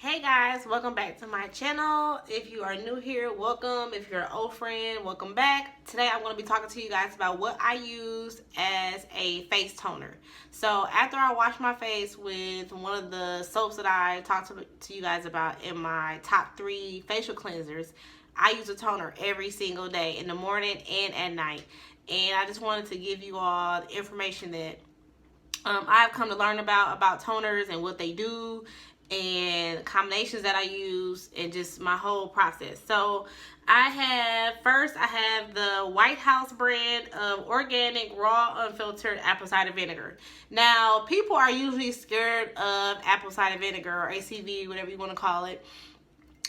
Hey guys, welcome back to my channel. If you are new here, welcome. If you're an old friend, welcome back. Today I'm going to be talking to you guys about what I use as a face toner. So after I wash my face with one of the soaps that I talked to you guys about in my top 3 facial cleansers, I use a toner every single day, in the morning and at night. And I just wanted to give you all the information that I've come to learn about toners and what they do and combinations that I use and just my whole process. So I have the White House brand of organic, raw, unfiltered apple cider vinegar. Now, people are usually scared of apple cider vinegar or ACV, whatever you want to call it,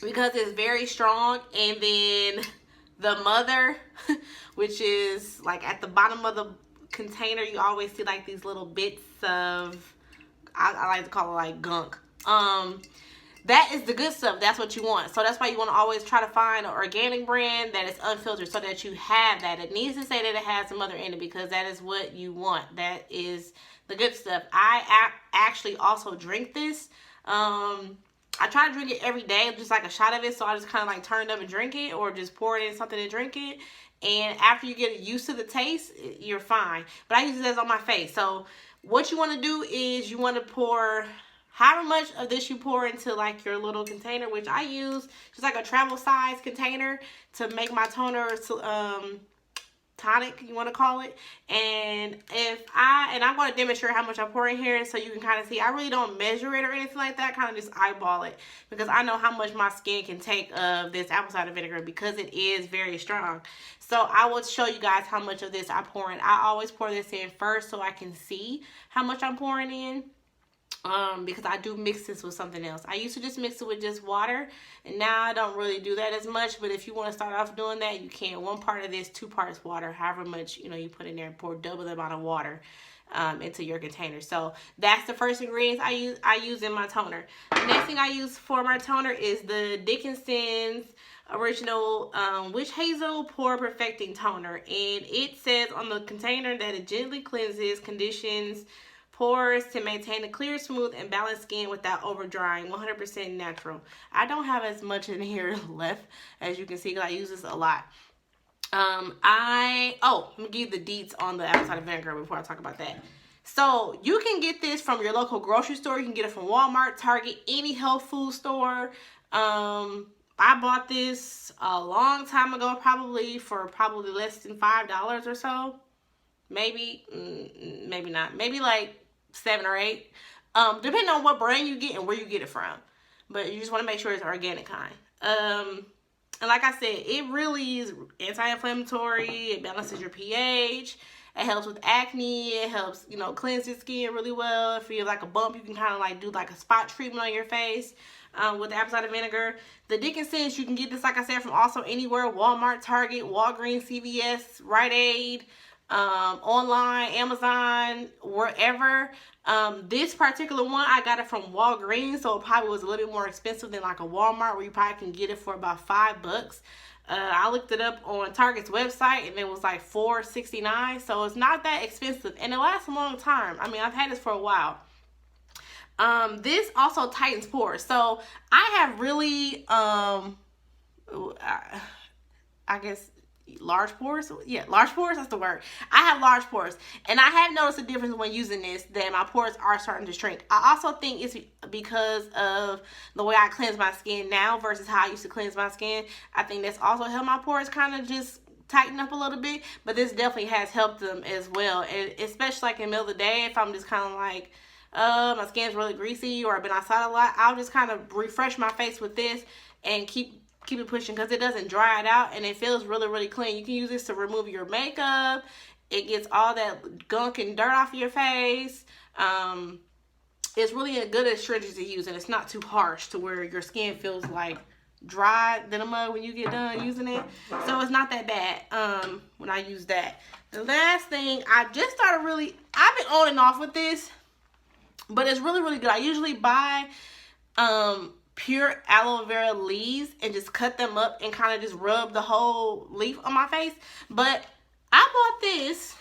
because it's very strong. And then the mother, which is like at the bottom of the container, you always see like these little bits of, I like to call it like gunk. That is the good stuff. That's what you want. So that's why you want to always try to find an organic brand that is unfiltered, so that you have that. It needs to say that it has some mother in it, because that is what you want. That is the good stuff. I actually also drink this. I try to drink it every day, just like a shot of it. So I just kind of like turn it up and drink it, or just pour it in something and drink it. And after you get used to the taste, you're fine. But I use this on my face. So what you want to do is you want to pour however much of this you pour into like your little container, which I use just like a travel size container to make my toner, tonic, you want to call it. And I'm going to demonstrate how much I pour in here so you can kind of see. I really don't measure it or anything like that. Kind of just eyeball it, because I know how much my skin can take of this apple cider vinegar, because it is very strong. So I will show you guys how much of this I pour in. I always pour this in first so I can see how much I'm pouring in. Because I do mix this with something else. I used to just mix it with just water, and now I don't really do that as much. But if you want to start off doing that, you can. 1 part of this, 2 parts water, however much you put in there, and pour double the amount of water into your container. So that's the first ingredients I use in my toner. The next thing I use for my toner is the Dickinson's original Witch Hazel Pore Perfecting Toner, and it says on the container that it gently cleanses, conditions pores to maintain a clear, smooth, and balanced skin without over drying. 100% natural. I don't have as much in here left, as you can see, because I use this a lot. Let me give you the deets on the apple cider vinegar before I talk about that. So you can get this from your local grocery store. You can get it from Walmart, Target, any health food store. I bought this a long time ago, probably less than $5 or so. Maybe not. Maybe like 7 or 8, depending on what brand you get and where you get it from. But you just want to make sure it's organic kind. And like I said, it really is anti-inflammatory. It balances your pH. It helps with acne. It helps, cleanse your skin really well. If you have like a bump, you can kind of like do like a spot treatment on your face with the apple cider vinegar. The Dickinson's, you can get this, like I said, from also anywhere: Walmart, Target, Walgreens, CVS, Rite Aid. Online, Amazon, wherever. This particular one, I got it from Walgreens, so it probably was a little bit more expensive than like a Walmart, where you probably can get it for about $5. I looked it up on Target's website, and it was like $4.69, so it's not that expensive, and it lasts a long time. I mean, I've had this for a while. This also tightens pores, so I have really, I guess, large pores. Yeah, large pores, that's the word. I have large pores, and I have noticed a difference when using this, that my pores are starting to shrink. I also think it's because of the way I cleanse my skin now versus how I used to cleanse my skin. I think that's also helped my pores kind of just tighten up a little bit, but this definitely has helped them as well. And especially like in the middle of the day, if I'm just kind of like my skin's really greasy, or I've been outside a lot, I'll just kind of refresh my face with this and keep it pushing, because it doesn't dry it out, and it feels really, really clean. You can use this to remove your makeup. It gets all that gunk and dirt off your face. It's really a good astringent to use, and it's not too harsh to where your skin feels like dry than a mug when you get done using it. So it's not that bad when I use that. The last thing, I've been on and off with this, but it's really, really good. I usually buy pure aloe vera leaves and just cut them up and kind of just rub the whole leaf on my face. But I bought this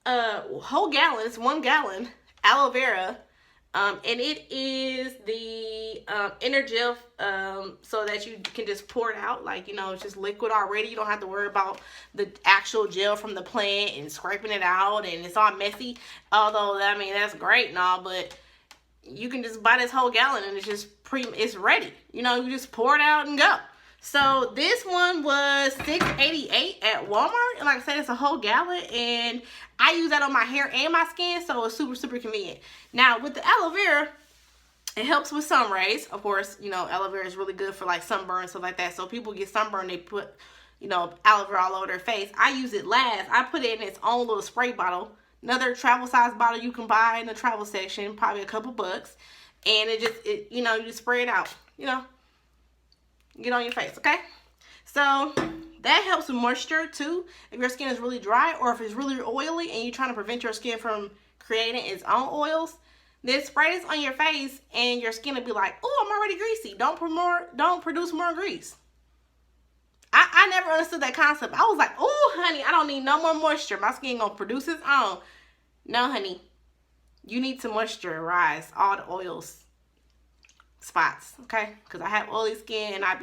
whole gallon, it's 1 gallon aloe vera And it is the inner gel, so that you can just pour it out. Like, you know, it's just liquid already. You don't have to worry about the actual gel from the plant and scraping it out and it's all messy. Although, I mean, that's great and all, but you can just buy this whole gallon and it's ready. You know, you just pour it out and go. So this one was $6.88 at Walmart. And like I said, it's a whole gallon. And I use that on my hair and my skin. So it's super, super convenient. Now, with the aloe vera, it helps with sun rays. Of course, you know, aloe vera is really good for like sunburn and stuff like that. So people get sunburn, they put, you know, aloe vera all over their face. I use it last. I put it in its own little spray bottle. Another travel size bottle you can buy in the travel section. Probably a couple bucks. And you know, you just spray it out. You know. Get on your face, okay? So that helps with moisture too. If your skin is really dry or if it's really oily and you're trying to prevent your skin from creating its own oils, then spray this on your face and your skin will be like, oh, I'm already greasy. Don't produce more grease. I never understood that concept. I was like, oh, honey, I don't need no more moisture. My skin gonna produce its own. No, honey. You need to moisturize all the oils spots, okay? Because I have oily skin and I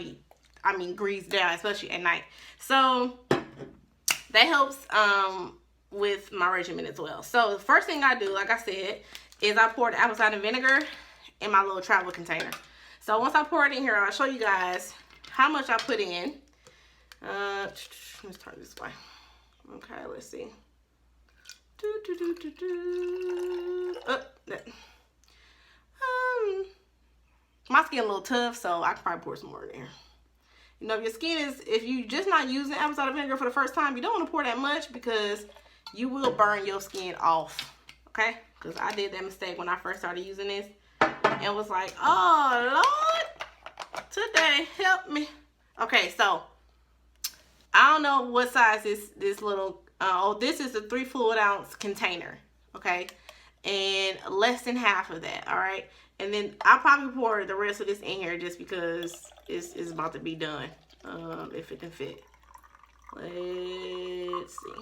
mean greased down, especially at night. So that helps with my regimen as well. So the first thing I do, like I said, is I pour the apple cider vinegar in my little travel container. So once I pour it in here, I'll show you guys how much I put in. Let's turn this way. Okay, let's see. My skin a little tough, so I can probably pour some more in there. You know, if your skin is, if you just not using apple cider vinegar for the first time, you don't want to pour that much because you will burn your skin off. Okay? Because I did that mistake when I first started using this. And was like, oh, Lord, today, help me. Okay, so I don't know what size this little, this is a 3 fluid ounce container. Okay? And less than half of that, all right? And then I'll probably pour the rest of this in here just because it's about to be done, if it can fit. Let's see.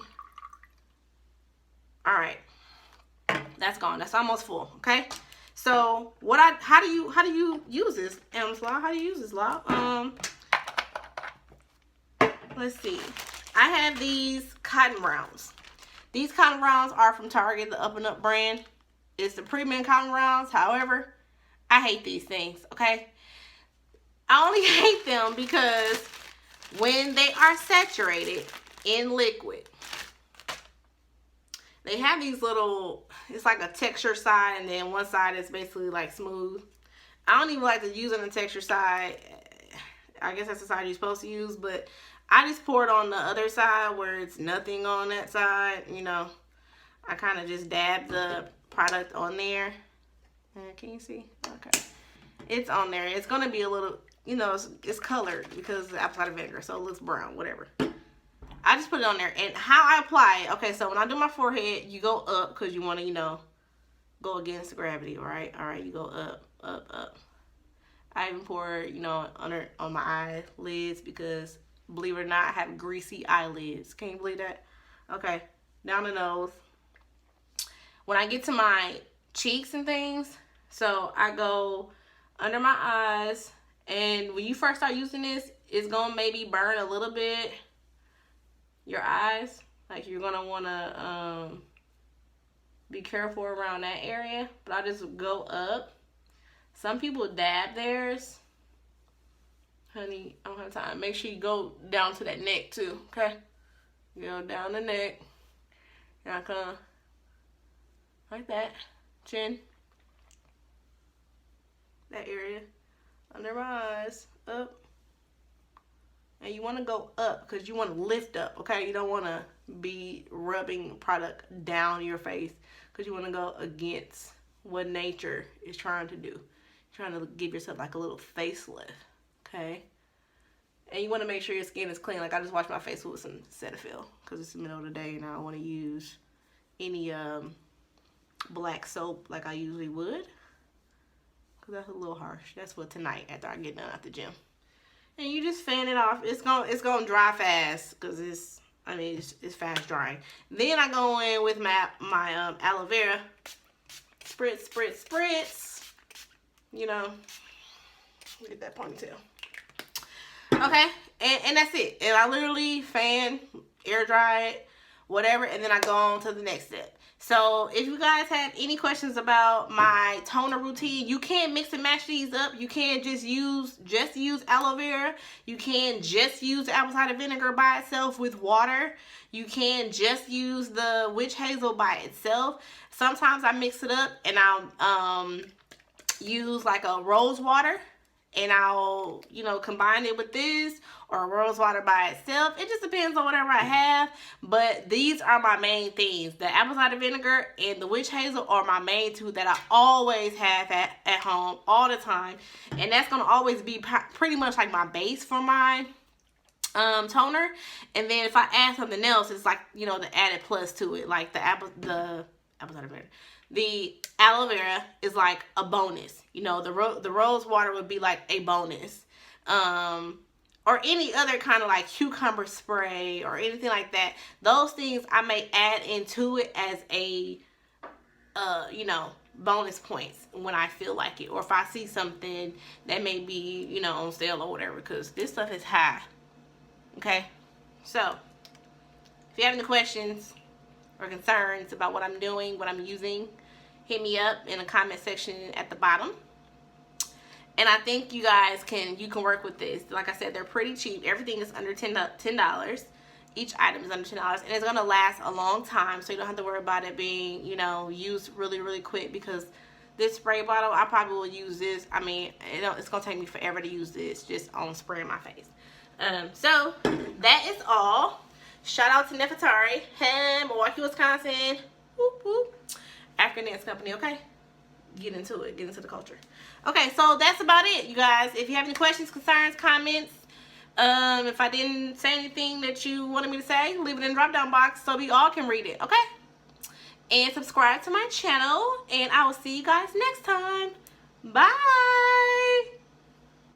All right, that's gone. That's almost full. Okay. So how do you use this, Law? How do you use this, Law? Let's see. I have these cotton rounds. These cotton rounds are from Target, the Up and Up brand. It's the premium cotton rounds. However, I hate these things, okay? I only hate them because when they are saturated in liquid, they have these little, it's like a texture side, and then one side is basically like smooth. I don't even like to use it on the texture side. I guess that's the side you're supposed to use, but I just pour it on the other side where it's nothing on that side. You know, I kind of just dab the product on there. Can you see? Okay. It's on there. It's going to be a little, you know, it's colored because of the apple cider vinegar, so it looks brown, whatever. I just put it on there. And how I apply it, okay, so when I do my forehead, you go up because you want to, you know, go against gravity, all right? All right, you go up, up, up. I even pour, you know, on my eyelids because, believe it or not, I have greasy eyelids. Can you believe that? Okay, down the nose. When I get to my cheeks and things, so I go under my eyes, and when you first start using this, it's gonna maybe burn a little bit your eyes. Like, you're gonna wanna be careful around that area, but I just go up. Some people dab theirs. Honey, I don't have time. Make sure you go down to that neck too, okay? You go down the neck. And I come like that. Chin. That area. Under my eyes. Up. And you want to go up because you want to lift up, okay? You don't want to be rubbing product down your face because you want to go against what nature is trying to do. You're trying to give yourself like a little facelift, okay? And you want to make sure your skin is clean. Like, I just washed my face with some Cetaphil because it's the middle of the day and I don't want to use any black soap like I usually would, because that's a little harsh. That's for tonight after I get done at the gym. And you just fan it off. It's gonna dry fast because it's fast drying. Then I go in with my aloe vera Spritz, spritz, spritz. You know, get that ponytail. Okay, and that's it. And I literally fan, air dry it, whatever, and then I go on to the next step. So if you guys have any questions about my toner routine, you can mix and match these up. You can't just use aloe vera. You can just use apple cider vinegar by itself with water. You can just use the witch hazel by itself. Sometimes I mix it up and I'll use like a rose water. And I'll, you know, combine it with this or rose water by itself. It just depends on whatever I have. But these are my main things. The apple cider vinegar and the witch hazel are my main two that I always have at home all the time. And that's going to always be pretty much like my base for my toner. And then if I add something else, it's like, you know, the added plus to it. Like the apple cider vinegar. The aloe vera is like a bonus. You know, the rose water would be like a bonus. Or any other kind of like cucumber spray or anything like that. Those things I may add into it as a, you know, bonus points when I feel like it. Or if I see something that may be, you know, on sale or whatever. Because this stuff is high. Okay? So, if you have any questions or concerns about what I'm doing, what I'm using, hit me up in the comment section at the bottom. And I think you guys can work with this. Like I said, they're pretty cheap. Everything is under $10. Each item is under $10, and it's gonna last a long time, so you don't have to worry about it being, you know, used really, really quick. Because this spray bottle, I probably will use this. I mean, it's gonna take me forever to use this just on spraying my face. So that is all. Shout out to Nefertari, Milwaukee, Wisconsin. Whoop, whoop. African dance company, okay? Get into it. Get into the culture. Okay, so that's about it, you guys. If you have any questions, concerns, comments, if I didn't say anything that you wanted me to say, leave it in the drop-down box so we all can read it, okay? And subscribe to my channel, and I will see you guys next time. Bye!